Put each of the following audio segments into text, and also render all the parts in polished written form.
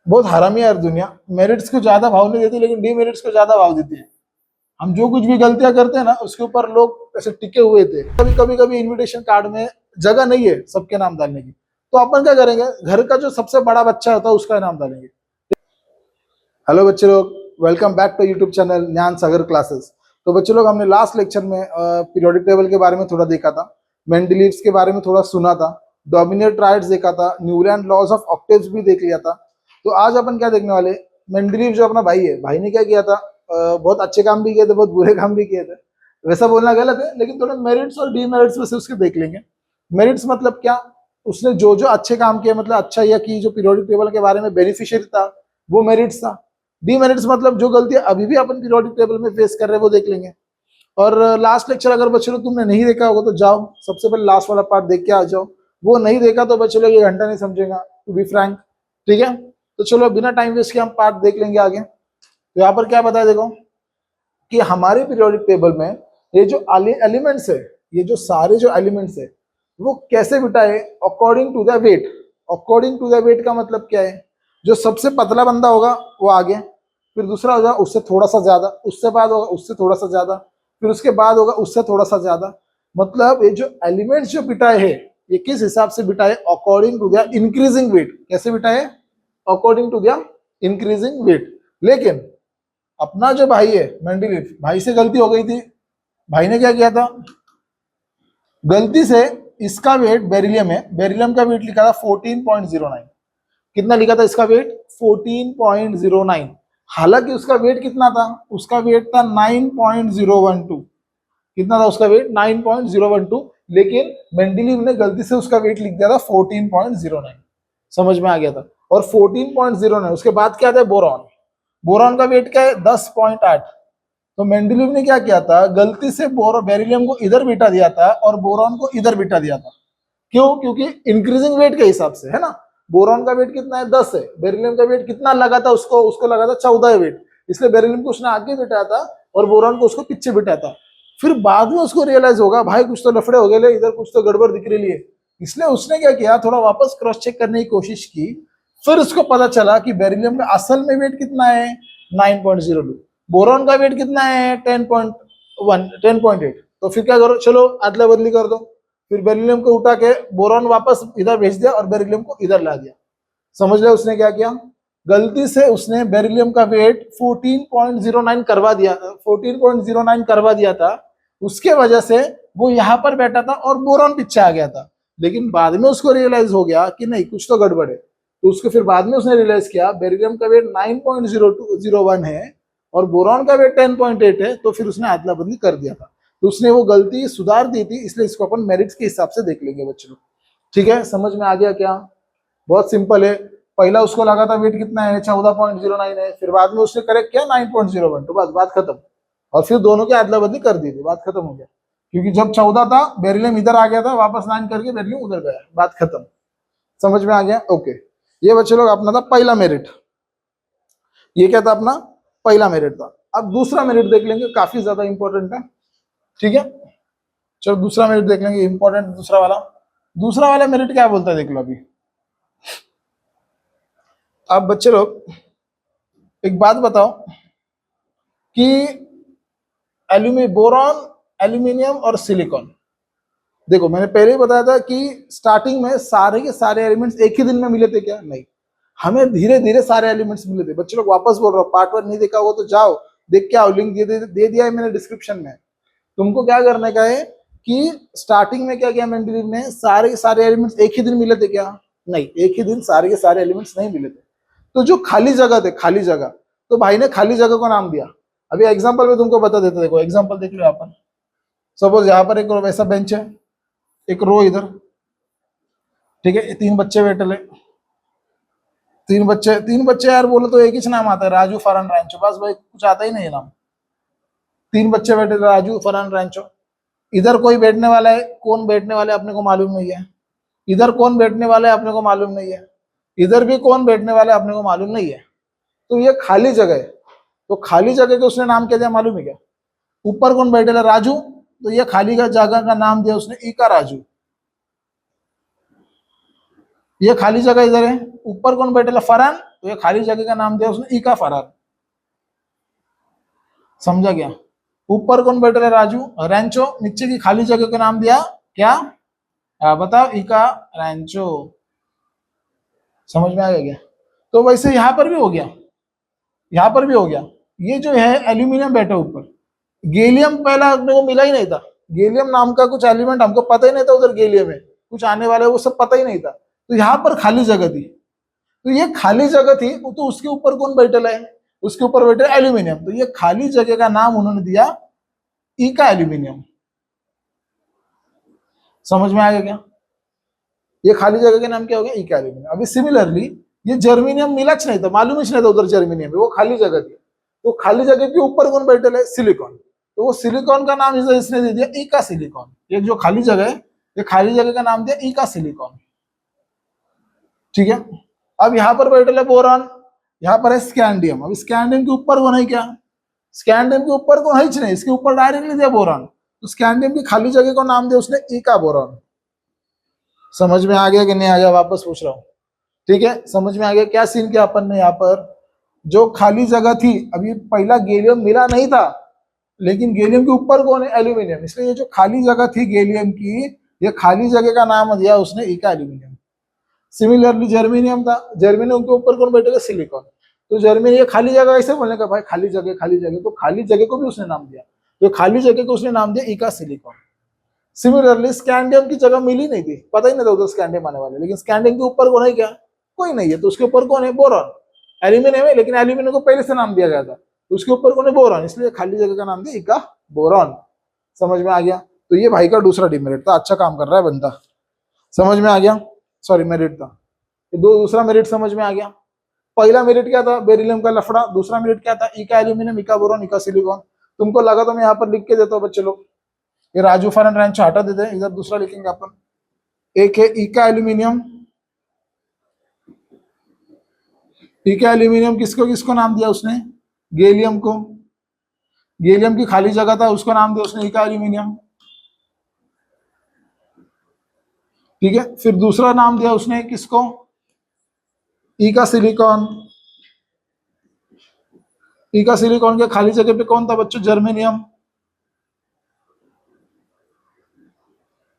बहुत हरामी है यार दुनिया। मेरिट्स को ज्यादा भाव नहीं देती लेकिन डीमेरिट्स को ज्यादा भाव देती है। हम जो कुछ भी गलतियां करते हैं ना उसके ऊपर लोग ऐसे टिके हुए थे। कभी इनविटेशन कार्ड में जगह नहीं है सबके नाम डालने की, तो अपन क्या करेंगे, घर का जो सबसे बड़ा बच्चा होता है उसका नाम डालेंगे। हेलो बच्चे लोग, welcome back to YouTube channel Gyan Sagar classes. तो बच्चे लोग, हमने लास्ट लेक्चर में पीरियोडिक टेबल के बारे में थोड़ा देखा था, मेंडलीव्स के बारे में थोड़ा सुना था, डोमिनेट ट्राइड्स देखा था, न्यूलैंड लॉज ऑफ ऑक्टेव्स भी देख लिया था। तो आज अपन क्या देखने वाले, मेंडलीव जो अपना भाई है, भाई ने क्या किया था, बहुत अच्छे काम भी किए थे, बहुत बुरे काम भी किए थे। वैसा बोलना गलत है लेकिन थोड़े मेरिट्स और डीमेरिट्स में से उसके देख लेंगे। मेरिट्स मतलब क्या, उसने जो जो अच्छे काम किए, मतलब अच्छा यह कि जो पीरियोडिक टेबल के बारे में बेनिफिशियरी था वो मेरिट्स था। डीमेरिट्स मतलब जो गलतियां अभी भी अपन पीरियोडिक टेबल में फेस कर रहे हैं वो देख लेंगे। और लास्ट लेक्चर अगर बच्चे लोग तुमने नहीं देखा होगा तो जाओ सबसे पहले लास्ट वाला पार्ट देख के आ जाओ। वो नहीं देखा तो बच्चे लोग ये घंटा नहीं समझेगा, टू बी फ्रैंक। ठीक है, तो चलो बिना टाइम वेस्ट के हम पार्ट देख लेंगे आगे। तो यहाँ पर क्या बताया देखो कि हमारे पीरियोडिक टेबल में ये जो एलिमेंट्स है, ये जो सारे जो एलिमेंट्स है वो कैसे बिठाए, according to the weight. According to the weight का मतलब क्या है, जो सबसे पतला बंदा होगा वो आगे, फिर दूसरा होगा उससे थोड़ा सा ज्यादा, उससे बाद होगा उससे थोड़ा सा ज्यादा, फिर उसके बाद होगा उससे थोड़ा सा ज्यादा। मतलब ये जो एलिमेंट्स जो बिठाए है ये किस हिसाब से बिठाए, according to the increasing weight. कैसे बिठाए, according to the increasing weight. लेकिन अपना जो भाई है मेंडलीव, भाई से गलती हो गई थी। भाई ने क्या किया था, गलती से इसका वेट बेरिलियम है, बेरिलियम का वेट लिखा था 14.09। कितना लिखा था इसका वेट, 14.09। हालांकि उसका वेट कितना था, उसका वेट था 9.012। कितना था उसका वेट, 9.012। लेकिन मेंडलीव ने गलती से उसका वेट लिख दिया था 14.09। समझ में आ गया था। और 14.09 उसके बाद क्या था, बोरॉन। बोरॉन का वेट क्या है, 10.8। तो मेंडलीव ने क्या किया था, गलती से बेरिलियम को इधर बिठा दिया था और बोरॉन को इधर बिठा दिया था। क्यों, क्योंकि इंक्रीजिंग वेट के हिसाब से है ना। बोरॉन का वेट कितना है, 10 है। बेरिलियम का वेट कितना लगा था, उसको उसको लगा था 14 है वेट, इसलिए बेरिलियम को उसने आगे बिठाया था और बोरॉन को उसको पीछे बिठाया था। फिर बाद में उसको रियलाइज होगा भाई कुछ तो लफड़े हो गए, इधर कुछ तो गड़बड़ दिख रही है। इसलिए उसने क्या किया, थोड़ा वापस क्रॉस चेक करने की कोशिश की। फिर उसको पता चला कि बेरिलियम का असल में वेट कितना है, 9.02। बोरॉन का वेट कितना है, 10.8। तो फिर क्या करो, चलो अदला बदली कर दो। फिर बेरिलियम को उठा के बोरॉन वापस इधर भेज दिया और बेरिलियम को इधर ला दिया। समझ लिया उसने क्या किया, गलती से उसने बेरिलियम का वेट 14.09 करवा दिया, 14.09 करवा दिया था। उसके वजह से वो यहाँ पर बैठा था और बोरॉन पीछे आ गया था। लेकिन बाद में उसको रियलाइज हो गया कि नहीं कुछ तो गड़बड़ है। तो उसको फिर बाद में उसने रियलाइज किया बेरिलियम का वेट 9.0201 है और बोरॉन का वेट 10.8 है। तो फिर उसने अदला बदली कर दिया था। तो उसने वो गलती सुधार दी थी, इसलिए इसको अपन मेरिट्स के हिसाब से देख लेंगे बच्चों। ठीक है, समझ में आ गया क्या, बहुत सिंपल है। पहला उसको लगा था वेट कितना है, 14.09 है, फिर बाद में उसने करेक्ट किया 9.01, तो बस बात खत्म। और फिर दोनों की अदला बदली कर दी थी, बात खत्म हो गया। क्योंकि जब 14 था बेरिलियम इधर आ गया था, वापस 9 करके बेरिलियम उधर गया, बात खत्म। समझ में आ गया, ओके। ये बच्चे लोग अपना था पहला मेरिट। ये क्या था, अपना पहला मेरिट था। अब दूसरा मेरिट देख लेंगे, काफी ज्यादा इंपॉर्टेंट है। ठीक है, चलो दूसरा मेरिट देख लेंगे, इंपॉर्टेंट दूसरा वाला। दूसरा वाला मेरिट क्या बोलता है देख लो अभी। अब बच्चे लोग एक बात बताओ कि बोरॉन, एल्यूमिनियम और सिलिकॉन। देखो मैंने पहले ही बताया था कि स्टार्टिंग में सारे के सारे एलिमेंट्स एक ही दिन में मिले थे क्या, नहीं। हमें धीरे धीरे सारे एलिमेंट्स मिले थे। बच्चे लोग वापस बोल रहा हूँ, पार्ट 1 नहीं देखा होगा तो जाओ देख के आओ, लिंक दे दिया है मैंने डिस्क्रिप्शन में। तुमको क्या करने का है कि स्टार्टिंग में क्या किया मेंडलीव ने, सारे के सारे एलिमेंट्स एक ही दिन मिले थे क्या, नहीं, एक ही दिन सारे के सारे एलिमेंट्स नहीं मिले थे। तो जो खाली जगह थे, खाली जगह, तो भाई ने खाली जगह को नाम दिया। अभी एग्जांपल में तुमको बता देते, देखो एग्जांपल देख लो यहाँ पर। सपोज यहाँ पर एक वैसा बेंच है, एक रो इधर, ठीक है, 3 बच्चे बैठे ले। 3 बच्चे यार बोलो तो एक ही नाम आता है, राजू फरहान रैंचो, बस भाई कुछ आता ही नहीं नाम। 3 बच्चे बैठे, राजू फरहान रैंचो। इधर कोई बैठने वाला है, कौन बैठने वाला है अपने को मालूम नहीं है। इधर कौन बैठने वाला है अपने को मालूम नहीं है। इधर भी कौन बैठने वाला है अपने को मालूम नहीं है। तो ये खाली जगह है। तो खाली जगह के उसने नाम क्या दिया मालूम है क्या, ऊपर कौन बैठेगा, राजू। तो ये खाली का जगह का नाम दिया उसने ई का राजू। ये खाली जगह इधर है, ऊपर कौन बैठेला? फरहान, तो ये खाली जगह का नाम दिया उसने इका फरहान। समझा क्या? ऊपर कौन बैठेला? राजू, रैंचो, नीचे की खाली जगह का नाम दिया क्या? बताओ, इका रैंचो। समझ में आ गया क्या? तो वैसे यहां पर भी हो गया, यहां पर भी हो गया। ये जो है एल्यूमिनियम बैठा ऊपर, गैलियम पहला अपने को मिला ही नहीं था, गैलियम नाम का कुछ एलिमेंट हमको पता ही नहीं था, उधर गैलियम है कुछ आने वाला है वो सब पता ही नहीं था। तो यहाँ पर खाली जगह थी, तो ये खाली जगह थी, तो उसके ऊपर कौन बैठल है? उसके ऊपर बैठे एल्यूमिनियम, तो ये खाली जगह का नाम उन्होंने दिया इका एल्यूमिनियम। समझ में आ गया क्या? ये खाली जगह के नाम क्या हो गया? इका एल्यूमिनियम। अभी सिमिलरली ये जर्मीनियम मिला नहीं था, मालूम ही नहीं था उधर जर्मीनियम है, वो खाली जगह थी। तो खाली जगह के ऊपर कौन बैठे है? सिलिकॉन। तो वो सिलिकॉन का नाम इसने दे दिया इका सिलिकॉन। ये जो खाली जगह है, ये खाली जगह का नाम दिया इका सिलिकॉन। ठीक है। अब यहाँ पर बैठे बोरॉन, यहाँ पर है स्कैंडियम। अब स्कैंडियम के ऊपर कौन है? क्या स्कैंडियम के ऊपर कौन है? नहीं, इसके ऊपर डायरेक्टली दिया बोरॉन, तो स्कैंडियम की खाली जगह को नाम दिया उसने इका बोरॉन। समझ में आ गया कि नहीं आ गया? वापस पूछ रहा हूँ। ठीक है, समझ में आ गया क्या सीन किया अपन ने? यहाँ पर जो खाली जगह थी, अभी पहला गैलियम मिला नहीं था, लेकिन गैलियम के ऊपर कौन है? एल्यूमिनियम। इसलिए ये जो खाली जगह थी गैलियम की, ये खाली जगह का नाम दिया उसने इका एल्यूमिनियम। सिमिलरली जर्मेनियम था, जर्मेनियम के ऊपर कौन बैठेगा? सिलिकॉन। तो जर्मेनियम, ये खाली जगह ऐसे बोलने का भाई, खाली जगह खाली जगह, तो खाली जगह को भी उसने नाम दिया, तो खाली जगह को उसने नाम दिया इका सिलिकॉन। सिमिलरली स्कैंडियम की जगह मिली नहीं थी, पता ही नहीं था उधर स्कैंडियम आने वाले, लेकिन स्कैंडियम के ऊपर कौन है? क्या कोई नहीं है, तो उसके ऊपर कौन है? बोरॉन। एल्यूमिनियम है, लेकिन एल्यूमिनियम को पहले से नाम दिया गया था, तो उसके ऊपर कौन है? बोरॉन, इसलिए खाली जगह का नाम दिया इका बोरॉन। समझ में आ गया? तो ये भाई का दूसरा डिमेरिट था, अच्छा काम कर रहा है बंदा। समझ में आ गया? सॉरी, मेरिट था। दूसरा मेरिट समझ में आ गया। पहला मेरिट क्या था? बेरिलियम का लफड़ा। दूसरा मेरिट क्या था? इका एल्यूमिनियम, इका बोरॉन, इका सिलिकॉन। तुमको लगा तो मैं यहाँ पर लिख के देता हूँ बच्चे लोग, ये राजू फरहान रैंचो हटा देते हैं, इधर दूसरा लिखेंगे अपन। एक है इका एल्यूमिनियम, इका एल्यूमिनियम किसको किसको नाम दिया उसने? गैलियम को। गैलियम की खाली जगह था, उसको नाम दिया उसने इका एल्यूमिनियम। ठीक है, फिर दूसरा नाम दिया उसने किसको? इका सिलिकॉन। इका सिलिकॉन के खाली जगह पे कौन था बच्चों? जर्मेनियम।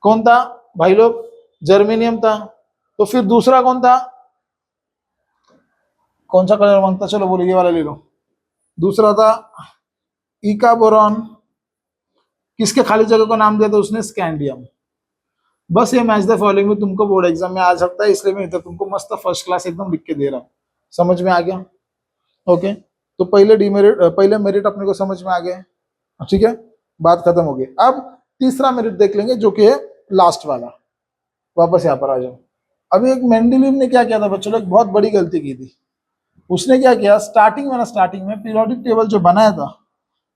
कौन था भाई लोग? जर्मेनियम था। तो फिर दूसरा कौन था? कौन सा कलर मांगता? चलो बोलो, ये वाला ले लो। दूसरा था इका बोरॉन। किसके खाली जगह को नाम दिया था उसने? स्कैंडियम। बस ये मैच द फॉलोइंग में तुमको बोर्ड एग्जाम में आ सकता है, इसलिए मैं इधर तुमको मस्त फर्स्ट क्लास एकदम लिख के दे रहा हूँ। समझ में आ गया? ओके, तो पहले डिमेरिट, पहले मेरिट अपने को समझ में आ गए। ठीक है, बात खत्म हो गई। अब तीसरा मेरिट देख लेंगे, जो कि है लास्ट वाला। वापस यहाँ पर आ जाओ। अभी एक मेंडलीव ने क्या किया था बच्चों लोग? बहुत बड़ी गलती की थी। उसने क्या किया, स्टार्टिंग में पीरियोडिक टेबल जो बनाया था,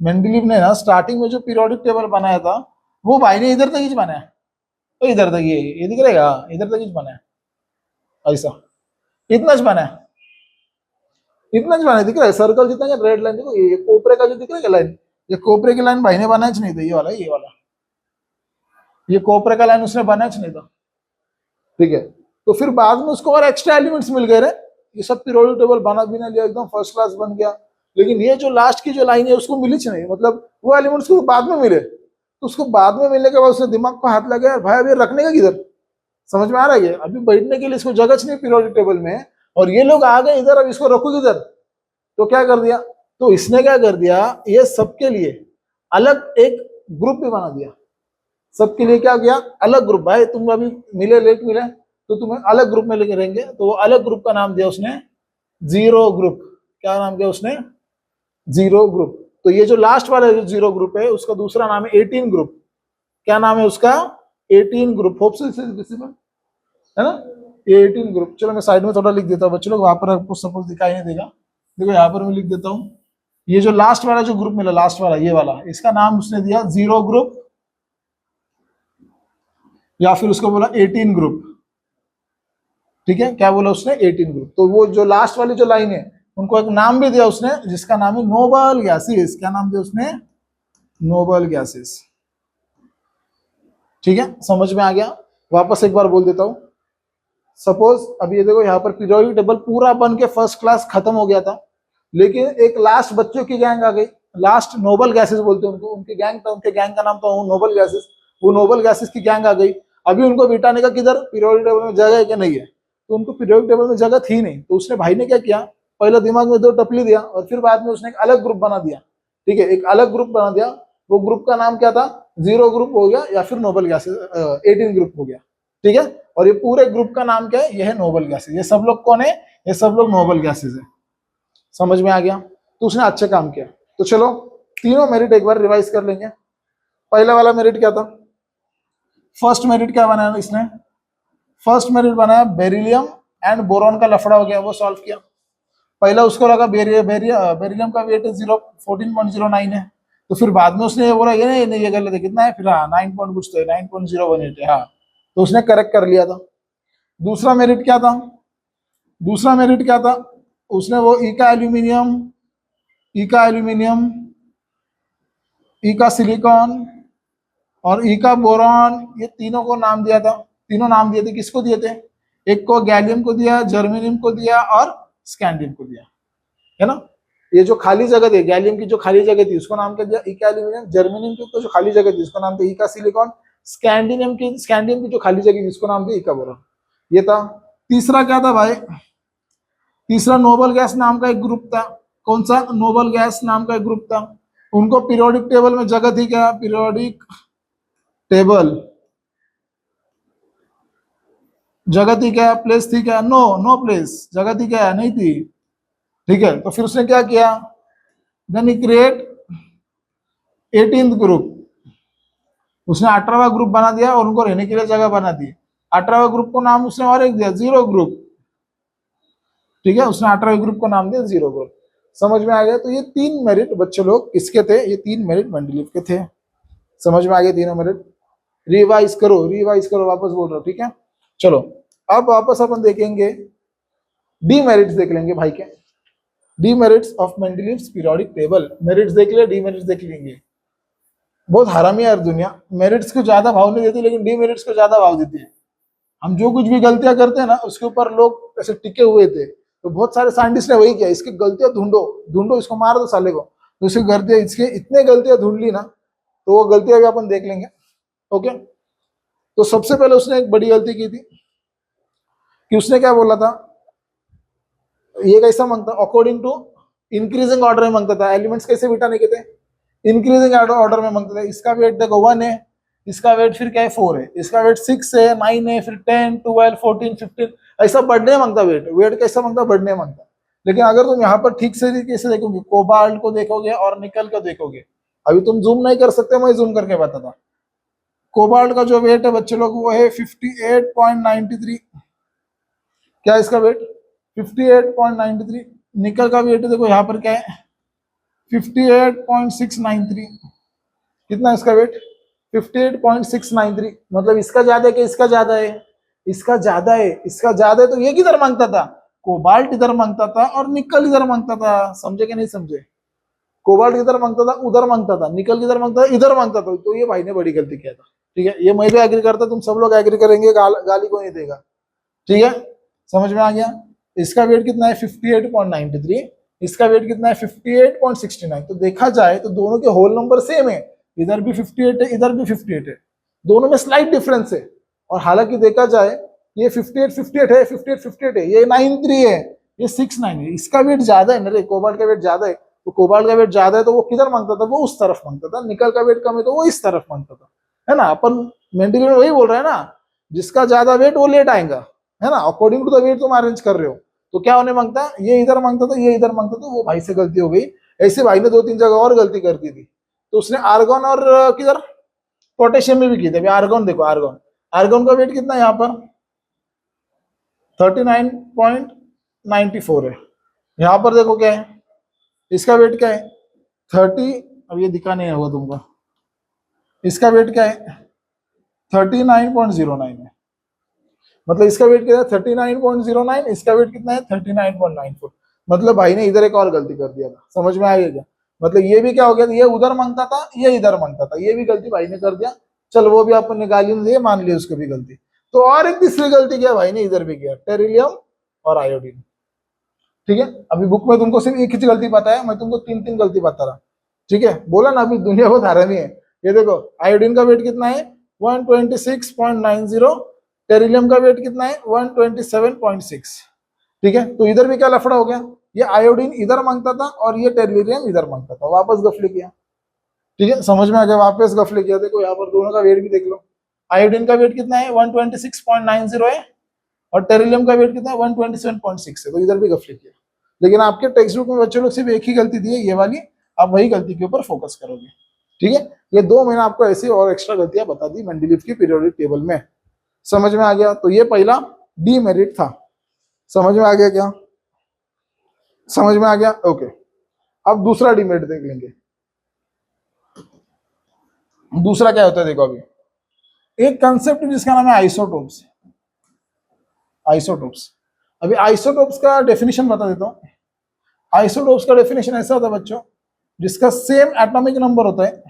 मेंडलीव ने ना स्टार्टिंग में जो पीरियोडिक टेबल बनाया था, वो भाई ने इधर तक ही बनाया। तो इधर तक ये दिख रहेगा, इधर तक ही बनाया, ऐसा इतना ज बनाया, इतना ज बनाया। दिख रहा है सर्कल जितना, रेड लाइन देखो, ये कोपरे का जो दिख रहा है लाइन, ये कोपरे की लाइन भाई ने बनाया नहीं था, ये वाला, ये वाला, ये कोपरे का लाइन उसने बनाया नहीं था। ठीक है, तो फिर बाद में उसको और एक्स्ट्रा एलिमेंट्स मिल गए रे, ये सब पीरियोडिक टेबल बना भी ना लिया, एकदम फर्स्ट क्लास बन गया। लेकिन ये जो लास्ट की जो लाइन है उसको मिली नहीं, मतलब वो एलिमेंट्स को बाद में मिले, तो उसको बाद में मिलने के बाद उसने दिमाग को हाथ लगा, भाई अभी रखने का किधर? समझ में आ रहा है? अभी बैठने के लिए इसको जगह नहीं पीरियोडिक टेबल में, और ये लोग आ गए इधर, अब इसको रखो किधर? तो क्या कर दिया, तो इसने क्या कर दिया, ये सबके लिए अलग एक ग्रुप भी बना दिया। सबके लिए क्या किया? अलग ग्रुप। भाई तुम अभी मिले, लेट मिले, तो तुम्हें अलग ग्रुप में लेके रहेंगे, तो वो अलग ग्रुप का नाम दिया उसने जीरो ग्रुप। क्या नाम दिया उसने? Zero group. तो ये जो लास्ट वाला जो जीरो ग्रुप है, उसका दूसरा नाम है 18 ग्रुप। क्या नाम है उसका? 18 ग्रुप। होप से विजिबल है ना, ये 18 ग्रुप। चलो मैं साइड में थोड़ा लिख देता हूँ बच्चों लोग, वहां पर आपको सपोज दिखाई नहीं देगा, देखो यहाँ पर मैं लिख देता हूँ। ये जो लास्ट वाला जो ग्रुप मिला, लास्ट वाला ये वाला, इसका नाम उसने दिया जीरो ग्रुप, या फिर उसको बोला 18 ग्रुप। ठीक है, क्या बोला उसने? 18 ग्रुप। तो वो जो लास्ट वाली जो लाइन है, उनको एक नाम भी दिया उसने, जिसका नाम है नोबल गैसेस। क्या नाम दिया उसने? Noble gases. ठीक है, समझ में आ गया? वापस एक बार बोल देता हूं, सपोज अब ये देखो यहाँ पर पीरियोडिक टेबल पूरा बन के फर्स्ट क्लास खत्म हो गया था, लेकिन एक लास्ट बच्चों की गैंग आ गई, लास्ट नोबल गैसेस बोलते हैं उनको, उनकी गैंग था, उनके गैंग का नाम था नोबल गैसेस। वो नोबल गैसेस की गैंग आ गई। अभी उनको बिठाने का किधर, पीरियोडिक टेबल में जगह है कि नहीं है, तो उनको पीरियोडिक टेबल में जगह थी नहीं, तो उसने भाई ने क्या किया, पहले दिमाग में 2 टपली दिया और फिर बाद में उसने एक अलग ग्रुप बना दिया। ठीक है, एक अलग ग्रुप बना दिया। वो ग्रुप का नाम क्या था, 0 ग्रुप हो गया या फिर नोबल गैसेस 18 ग्रुप हो गया। ठीक है, और ये पूरे ग्रुप का नाम क्या है, ये है नोबल गैसेस। ये सब लोग कौन है, ये सब लोग नोबल गैसेस है। समझ में आ गया, तो उसने अच्छे काम किया। तो चलो तीनों मेरिट एक बार रिवाइज कर लेंगे। पहला वाला मेरिट क्या था, फर्स्ट मेरिट क्या बनाया इसने, फर्स्ट मेरिट बनाया बेरिलियम एंड बोरॉन का लफड़ा हो गया, वो सॉल्व किया। पहला उसको लगा बेरिलियम का वेट 14.09 है, तो फिर बाद में उसने ये बोला ये नहीं ये गलत है, कितना है फिर, हाँ 9 पॉइंट कुछ तो है, 9.018 है, हाँ, तो उसने करेक्ट कर लिया था। दूसरा मेरिट क्या था, दूसरा मेरिट क्या था, उसने वो ई का एल्यूमिनियम, ई का एल्यूमिनियम, ई का सिलिकॉन और ई का बोरॉन, ये तीनों को नाम दिया था। तीनों नाम दिए थे, किसको दिए थे, एक को गैलियम को दिया, जर्मेनियम को दिया और स्कैंडियम को दिया, है ना। ये जो खाली जगह थी, गैलियम की जो खाली जगह थी उसको नाम क्या दिया, ई का एल्यूमिनियम, जर्मेनियम की जो खाली जगह थी उसको नाम दिया ई का सिलिकॉन, स्कैंडियम की जो खाली जगह थी उसको नाम दिया ई का बोरॉन। ये था। तीसरा क्या था भाई, तीसरा नोबल गैस नाम का एक ग्रुप था। कौन सा, नोबल गैस नाम का एक ग्रुप था। उनको पीरियोडिक टेबल में जगह थी क्या, पीरियोडिक टेबल जगह थी क्या, प्लेस थी क्या, नो नो प्लेस, जगह थी क्या, नहीं थी। ठीक है, तो फिर उसने क्या किया, then he create 18th group, उसने 18वां ग्रुप बना दिया और उनको रहने के लिए जगह बना दी। 18वां ग्रुप को नाम उसने और एक दिया, 0 ग्रुप। ठीक है, उसने 18वें ग्रुप को नाम दिया 0 ग्रुप। समझ में आ गया, तो ये 3 मेरिट बच्चे लोग किसके थे, ये 3 मेरिट मेंडलीव के थे। समझ में आ गया तीनों मेरिट, रिवाइज करो रिवाइज करो, वापस बोल रहा हूँ। ठीक है, चलो अब वापस अपन देखेंगे डीमेरिट्स देख लेंगे भाई के, demerits of Mendeleev's periodic table. Merits देख लिया, डीमेरिट्स देख लेंगे। बहुत हरामी है यार दुनिया, मेरिट्स को ज्यादा भाव नहीं देती लेकिन डीमेरिट्स को ज्यादा भाव देती है। हम जो कुछ भी गलतियां करते हैं ना उसके ऊपर लोग ऐसे टिके हुए थे, तो बहुत सारे साइंटिस्ट ने वही किया, इसकी गलतियां ढूंढो ढूंढो, इसको मार दो साले को, तो इसकी गलतियां, इसके इतने गलतियां ढूंढ ली ना, तो वो गलतियां भी अपन देख लेंगे। ओके, तो सबसे पहले उसने एक बड़ी गलती की थी कि उसने क्या बोला था, ये कैसा मांगता, अकॉर्डिंग टू इंक्रीजिंग ऑर्डर में मांगता था। एलिमेंट्स कैसे बिठाने के थे, इंक्रीजिंग ऑर्डर में मांगता था। इसका वेट देखो 1 है, इसका वेट फिर क्या है 4 है, इसका वेट 6 है, 9 है, फिर 10, 12, 14, 15, ऐसा बढ़ने मांगता वेट। वेट कैसा मांगता, बढ़ने मांगता। लेकिन अगर तुम यहाँ पर ठीक से तरीके से देखोगे, कोबाल्ट को देखोगे और निकल को देखोगे, अभी तुम जूम नहीं कर सकते, मैं जूम करके बताता। कोबाल्ट का जो वेट है बच्चे लोग वो है 58.93, क्या है इसका वेट 58.93। निकल का वेट देखो यहाँ पर क्या है 58.693, कितना इसका वेट 58.693, मतलब इसका ज्यादा है कि इसका ज्यादा है, इसका ज्यादा है, इसका ज्यादा है। तो ये किधर मांगता था, कोबाल्ट इधर मांगता था और निकल इधर मांगता था। समझे कि नहीं समझे, कोबाल्ट किधर मांगता था, उधर मांगता था, निकल किधर मांगता था, इधर मांगता था। तो ये भाई ने बड़ी गलती किया था। ठीक है, ये मैं भी एग्री करता, तुम सब लोग एग्री करेंगे, गाली को नहीं देगा। ठीक है, समझ में आ गया। इसका वेट कितना है 58.93, इसका वेट कितना है 58.69। तो देखा जाए तो दोनों के होल नंबर सेम है, इधर भी 58 है, इधर भी 58 है, दोनों में स्लाइट डिफरेंस है। और हालांकि देखा जाए ये 58 है, 58 है, ये 93 है, ये 69 है। इसका वेट ज्यादा है ना, कोबाल्ट का वेट ज्यादा है, तो कोबाल्ट का वेट ज्यादा है तो वो किधर मांगता था, वो उस तरफ मांगता था। निकल का वेट कम है तो वो इस तरफ मांगता था, है ना। अपन मेंटली में वही बोल रहे हैं ना, जिसका ज्यादा वेट वो लेट आएगा, है ना। अकॉर्डिंग टू द वेट तुम अरेंज कर रहे हो, तो क्या होने मांगता है, ये इधर मांगता था, ये इधर मांगता था, वो भाई से गलती हो गई। ऐसे भाई ने 2-3 जगह और गलती कर दी थी, तो उसने आर्गन और किधर पोटेशियम में भी की थी। आर्गन देखो, आर्गन, आर्गन का वेट कितना है यहाँ पर 39.94 है। यहाँ पर देखो क्या है, इसका वेट क्या है 30, अब ये दिखा नहीं होगा तुमको, इसका वेट क्या है 39.09 है। मतलब इसका वेट कितना है 39.09, इसका वेट कितना है 39.94। मतलब भाई ने इधर एक और गलती कर दिया था। समझ में आ गया क्या, मतलब ये भी क्या हो गया, ये उधर मांगता था, ये इधर मांगता था, ये भी गलती भाई ने कर दिया। चल वो भी अपन निकाली नहीं, मान लिया उसको भी गलती। तो और एक तीसरी गलती क्या भाई ने इधर भी किया, टेरिलियम और आयोडीन। ठीक है, अभी बुक में तुमको सिर्फ एक ही गलती पता है, मैं तुमको तीन तीन गलती बता रहा। ठीक है, बोला ना अभी दुनिया बहुत हरामी है। ये देखो आयोडीन का वेट कितना है 126.90, टेरिलियम का वेट कितना है 127.6। ठीक है, तो इधर भी क्या लफड़ा हो गया, ये आयोडीन इधर मांगता था और ये टेरिलियम इधर मांगता था, वापस गफले किया। ठीक है, समझ में आ गया, वापस गफले किया। देखो यहाँ पर दोनों का वेट भी देख लो, आयोडीन का वेट कितना है 126.90 है और टेरिलियम का वेट कितना है 127.6 है, तो इधर भी गफले किया। लेकिन आपके टेक्स्ट बुक में बच्चों लोग सिर्फ एक ही गलती दी है, ये वाली, आप वही गलती के ऊपर फोकस करोगे। ठीक है, ये दो मैंने आपको ऐसी और एक्स्ट्रा गलतियां बता दी मेंडलीव की पीरियोडिक टेबल में। समझ में आ गया, तो ये पहला डीमेरिट था। समझ में आ गया क्या, समझ में आ गया, ओके। अब दूसरा डीमेरिट देख लेंगे। दूसरा क्या होता है, देखो अभी एक कंसेप्ट जिसका नाम है आइसोटोप्स। आइसोटोप्स, अभी आइसोटोप्स का डेफिनेशन बता देता हूं। आइसोटोप्स का डेफिनेशन ऐसा होता है बच्चों, जिसका सेम एटॉमिक नंबर होता है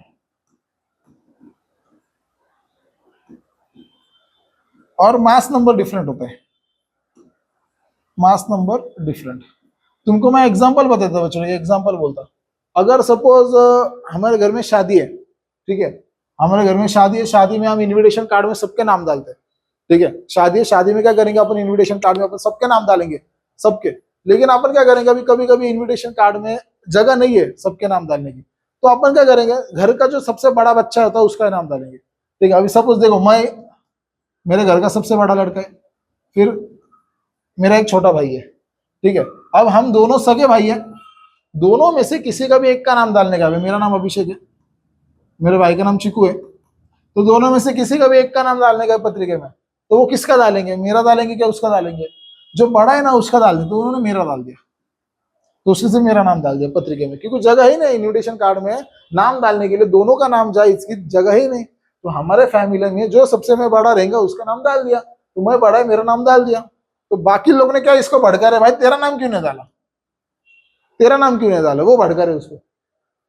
और मास नंबर डिफरेंट होता है। Mass number different. तुमको मैं एग्जांपल बताता हूं बच्चों, एग्जांपल बोलता, अगर सपोज हमारे घर में शादी है, ठीक है, हमारे घर में शादी है, शादी में हम इनविटेशन कार्ड में सबके नाम डालते हैं। ठीक है, शादी है, शादी में क्या करेंगे अपन, इनविटेशन कार्ड में अपन सबके नाम डालेंगे, सबके। लेकिन अपन क्या करेंगे, अभी कभी कभी इनविटेशन कार्ड में जगह नहीं है सबके नाम डालने की, तो अपन क्या करेंगे, घर का जो सबसे बड़ा बच्चा होता है उसका नाम डालेंगे। ठीक है, अभी सपोज देखो मैं, मेरे घर का सबसे बड़ा लड़का है, फिर मेरा एक छोटा भाई है। ठीक है, अब हम दोनों सगे भाई हैं, दोनों में से किसी का भी एक का नाम डालने का है। मेरा नाम अभिषेक है, मेरे भाई का नाम चिकू है, तो दोनों में से किसी का भी एक का नाम डालने का है पत्रिके में, तो वो किसका डालेंगे, मेरा डालेंगे क्या उसका डालेंगे, जो बड़ा है ना उसका डाल दें। तो उन्होंने मेरा डाल दिया, तो उसने से मेरा नाम डाल दिया पत्रिके में, क्योंकि जगह ही नहीं इन्विटेशन कार्ड में नाम डालने के लिए, दोनों का नाम जाए, इसकी जगह ही नहीं। तो हमारे फैमिली में जो सबसे मैं बड़ा रहेगा उसका नाम डाल दिया, तो मैं बड़ा है मेरा नाम डाल दिया। तो बाकी लोग ने क्या इसको भड़का रहे, भाई तेरा नाम क्यों नहीं डाला, तेरा नाम क्यों नहीं डाला, वो भड़का रहे उसको।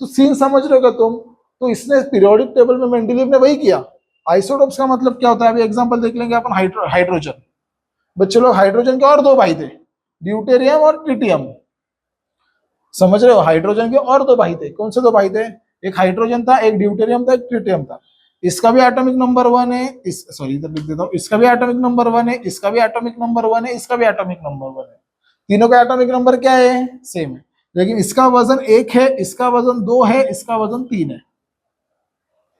तो सीन समझ रहे हो तुम। तो इसने पीरियोडिक टेबल में मेंडलीव ने वही किया। आइसोटोप्स का मतलब क्या होता है, अभी एग्जांपल देख लेंगे अपन। हाइड्रोजन, बच्चे लोग हाइड्रोजन के और दो भाई थे, ड्यूटेरियम और ट्रिटियम। समझ रहे हो, हाइड्रोजन के और दो भाई थे। कौन से दो भाई थे, एक हाइड्रोजन था, एक ड्यूटेरियम था, एक ट्रिटियम था। इसका भी एटॉमिक नंबर 1 है, इस सॉरी इधर लिख देता हूं, इसका भी एटॉमिक नंबर 1 है, इसका भी एटॉमिक नंबर 1 है, इसका भी एटॉमिक नंबर 1 है। तीनों का एटॉमिक नंबर क्या है, सेम है, लेकिन इसका वजन 1 है, इसका वजन 2 है, इसका वजन 3 है।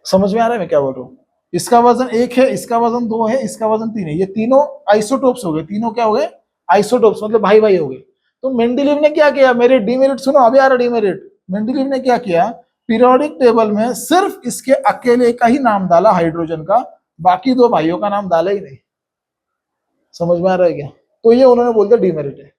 समझ में आ रहा है मैं क्या बोल रहा हूँ, इसका वजन 1 है, इसका वजन 2 है, इसका वजन 3 है। ये तीनों आइसोटोप्स हो गए, तीनों क्या हो गए, आइसोटोप्स, मतलब भाई भाई हो गए। तो मेंडलीव ने क्या किया, मेरे डीमेरिट सुनो, अभी आ रहा डीमेरिट। मेंडलीव ने क्या किया, पीरियोडिक टेबल में सिर्फ इसके अकेले का ही नाम डाला हाइड्रोजन का, बाकी दो भाइयों का नाम डाला ही नहीं। समझ में आ रहा है क्या, तो ये उन्होंने बोल दिया डीमेरिट है।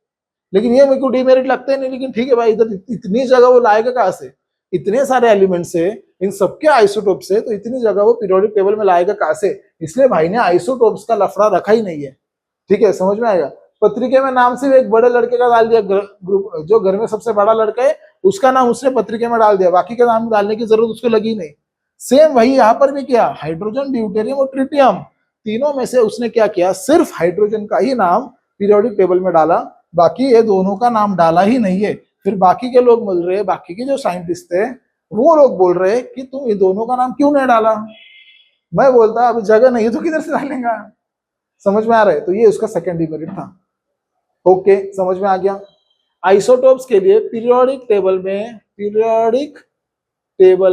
लेकिन ये मेरे को डीमेरिट लगता है नहीं, लेकिन ठीक है भाई, इधर इतनी जगह वो लाएगा कहाँ से, इतने सारे एलिमेंट से, इन सबके आइसोटोप से, तो इतनी जगह वो पीरियोडिक टेबल में लाएगा कहाँ से। इसलिए भाई ने आइसोटोप्स का लफड़ा रखा ही नहीं है। ठीक है, समझ में आएगा। पत्रिके में नाम सिर्फ एक बड़े लड़के का डाल दिया, ग्रुप जो घर में सबसे बड़ा लड़का है उसका नाम उसने पत्रिके में डाल दिया, बाकी का नाम डालने की जरूरत उसको लगी नहीं। सेम वही यहाँ पर भी किया, हाइड्रोजन, ड्यूटेरियम और ट्रिटियम, तीनों में से उसने क्या किया, सिर्फ हाइड्रोजन का ही नाम पीरियोडिक टेबल में डाला, बाकी ये दोनों का नाम डाला ही नहीं है। फिर बाकी के लोग बोल रहे, बाकी के जो साइंटिस्ट थे वो लोग बोल रहे कि तुम ये दोनों का नाम क्यों नहीं डाला। मैं बोलता अभी जगह नहीं है तो किधर से डालेगा। समझ में आ रहा है, तो ये उसका सेकंड डीमेरिट था। ओके, समझ में आ गया। आइसोटोप्स के लिए पीरियोडिक टेबल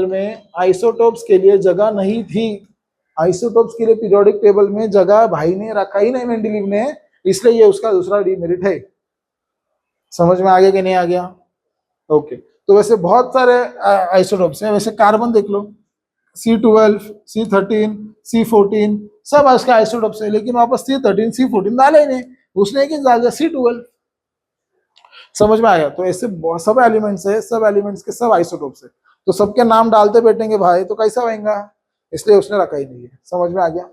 में आइसोटोप्स के लिए जगह नहीं थी। आइसोटोप्स के लिए पीरियोडिक टेबल में जगह भाई ने रखा ही नहीं, मेंडलीव ने, इसलिए ये उसका दूसरा डीमेरिट है। समझ में आ गया कि नहीं आ गया, ओके। तो वैसे बहुत सारे आइसोटोप्स हैं, वैसे कार्बन देख लो, C12, C13, C14 सब उसका आइसोटोप्स है, लेकिन वापस C13 C14 डाले ही नहीं, उसने एक डाल दिया C12। समझ में आया। तो ऐसे सब एलिमेंट्स है, सब एलिमेंट्स के सब आइसोटोप्स है, तो सबके नाम डालते बैठेंगे भाई तो कैसा होगा, इसलिए उसने रखा ही नहीं है। समझ में आ गया,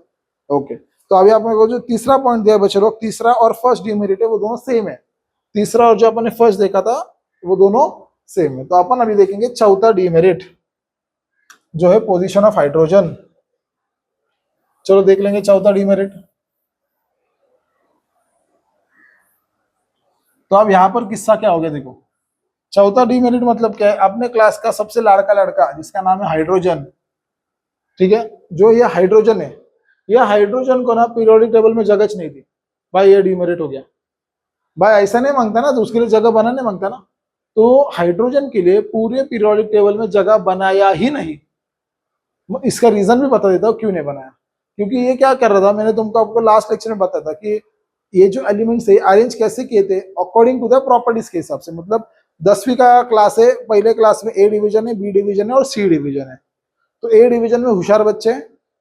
ओके। तो अभी आपने को जो तीसरा पॉइंट दिया बच्चे लोग, तीसरा और फर्स्ट डीमेरिट है वो दोनों सेम है। तीसरा और जो अपन ने फर्स्ट देखा था वो दोनों सेम है। तो अपन अभी देखेंगे चौथा डीमेरिट, जो है पोजीशन ऑफ हाइड्रोजन। चलो देख लेंगे चौथा डीमेरिट। तो अब यहाँ पर किस्सा क्या हो गया देखो। चौथा डीमेरिट मतलब क्या है, अपने क्लास का सबसे लाड़का लड़का जिसका नाम है हाइड्रोजन, ठीक है, जो ये हाइड्रोजन है, ये हाइड्रोजन को ना पीरियोडिक टेबल में जगह नहीं थी, भाई ये डीमेरिट हो गया। भाई ऐसा नहीं मांगता ना, तो उसके लिए जगह बनाने मांगता ना, तो हाइड्रोजन के लिए पूरे पीरियोडिक टेबल में जगह बनाया ही नहीं। इसका रीजन भी बता देता हूँ क्यों नहीं बनाया। क्योंकि ये क्या कर रहा था, मैंने तुमको आपको लास्ट लेक्चर में बताया था कि ये जो एलिमेंट्स है अरेंज कैसे किए थे, अकॉर्डिंग टू द प्रॉपर्टीज के हिसाब से। मतलब 10वीं का क्लास है, पहले क्लास में ए डिवीजन है, बी डिवीजन है और सी डिवीजन है। तो ए डिवीजन में होशियार बच्चे,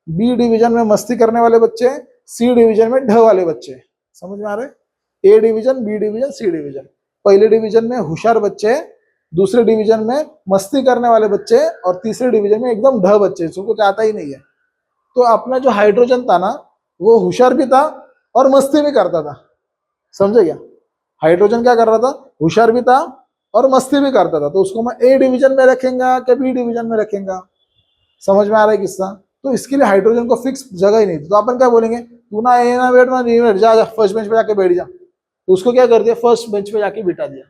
बी डिवीजन में मस्ती करने वाले बच्चे, सी डिवीजन में ढ वाले बच्चे। समझ में आ रहे? A division, B division, C division. पहले डिवीजन में होशियार बच्चे, दूसरे डिवीजन में मस्ती करने वाले बच्चे और तीसरे डिवीजन में एकदम ढ बच्चे, जिसको कुछ आता ही नहीं है। तो अपना जो हाइड्रोजन था ना, वो होशियार भी था और मस्ती भी करता था। समझे क्या? हाइड्रोजन क्या कर रहा था, होशियार भी था और मस्ती भी करता था। तो उसको मैं ए डिवीजन में रखेंगा कि बी डिवीजन में रखेंगा? समझ में आ रहा है किस्सा? तो इसके लिए हाइड्रोजन को फिक्स जगह ही नहीं थी। तो अपन क्या बोलेंगे, तू ना ए ना बैठ ना डी बैठ, जा फर्स्ट बेंच पे जाके बैठ जा। तो उसको क्या कर दिया, फर्स्ट बेंच पे जाके बिठा दिया।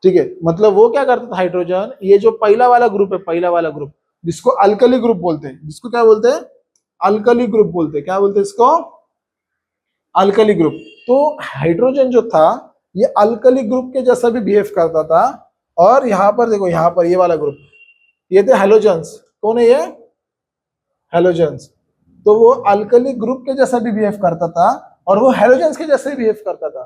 ठीक है, मतलब वो क्या करता था हाइड्रोजन, ये जो पहला वाला ग्रुप है, पहला वाला ग्रुप जिसको अल्कली ग्रुप बोलते हैं, जिसको क्या बोलते हैं, अल्कली ग्रुप बोलते हैं। क्या बोलते हैं इसको? Alkali group. तो हाइड्रोजन जो था ये अल्कली ग्रुप के जैसा भी बिहेव करता था। और यहाँ पर देखो, यहाँ पर ये वाला ग्रुप, ये थे हेलोजेंस। कौन है ये? हेलोजेंस। तो वो अल्कली ग्रुप के जैसा भी बिहेव करता था और वो हेलोजेंस के जैसे भी बिहेव करता था।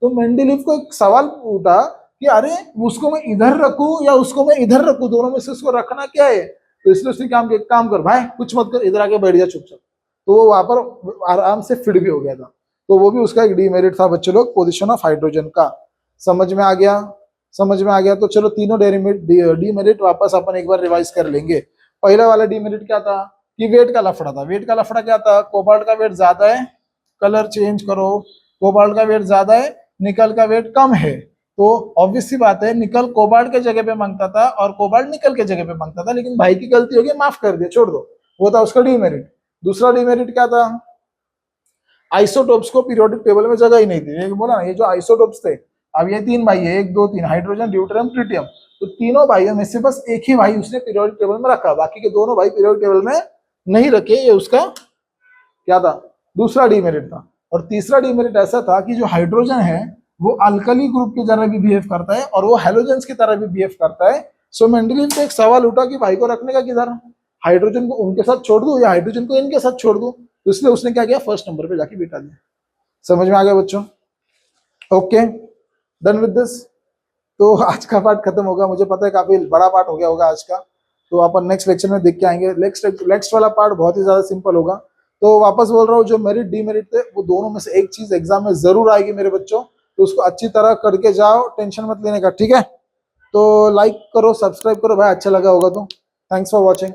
तो मेंडेलीव को एक सवाल उठा कि अरे उसको मैं इधर रखूं या उसको मैं इधर रखूं, दोनों में से उसको रखना क्या है? तो इसलिए उसने काम कर भाई, कुछ मत कर, इधर आके बैठ जा चुपचाप। तो वो वहां पर आराम से फिट भी हो गया था। तो वो भी उसका एक डीमेरिट था बच्चे लोग, पोजीशन ऑफ हाइड्रोजन का। समझ में आ गया? समझ में आ गया। तो चलो तीनों डीमेरिट वापस अपन एक बार रिवाइज कर लेंगे। पहला वाला डीमेरिट क्या था कि वेट का लफड़ा था। वेट का लफड़ा क्या था, कोबाल्ट का वेट ज्यादा है, कलर चेंज करो, कोबाल्ट का वेट ज्यादा है, निकल का वेट कम है। तो ऑब्वियस सी बात है, निकल कोबाल्ट के जगह पे मांगता था और कोबाल्ट निकल के जगह पे मांगता था, लेकिन भाई की गलती हो गई, माफ कर दिया, छोड़ दो। वो था उसका डीमेरिट। दूसरा डीमेरिट क्या था, आइसोटोप्स को पीरियोडिक टेबल में जगह ही नहीं थी। बोला ना, ये जो आइसोटोप्स थे, अब ये 3 भाई है, 1 2 3, हाइड्रोजन, ड्यूटेरियम, ट्रिटियम। तो तीनों भाइयों में से बस एक ही भाई उसने पीरियोडिक टेबल में रखा, बाकी के दोनों भाई पीरियोडिक टेबल में नहीं रखे। ये उसका क्या था, दूसरा डीमेरिट था। और तीसरा डीमेरिट ऐसा था कि जो हाइड्रोजन है वो अल्कली ग्रुप की तरह भी बिहेव करता है और वो हेलोजेंस की तरह भी बिहेव करता है। सो मेंडेलीव को एक सवाल उठा कि भाई को रखने का किधर, हाइड्रोजन को उनके साथ छोड़ दूं या हाइड्रोजन को इनके साथ छोड़ दूं? तो इसलिए उसने क्या किया, फर्स्ट नंबर पे जाके बिठा दिया। समझ में आ गया बच्चों? Okay, done with this. तो आज का पार्ट खत्म होगा, मुझे पता है काफी बड़ा पार्ट हो गया होगा आज का। तो अपन नेक्स्ट लेक्चर में देख के आएंगे। नेक्स्ट वाला पार्ट बहुत ही ज्यादा सिंपल होगा। तो वापस बोल रहा हूँ, जो मेरिट डीमेरिट थे वो दोनों में से एक चीज एग्जाम में जरूर आएगी मेरे बच्चों। तो उसको अच्छी तरह करके जाओ, टेंशन मत लेने का, ठीक है? तो लाइक करो, सब्सक्राइब करो भाई, अच्छा लगा होगा तो। Thanks for watching.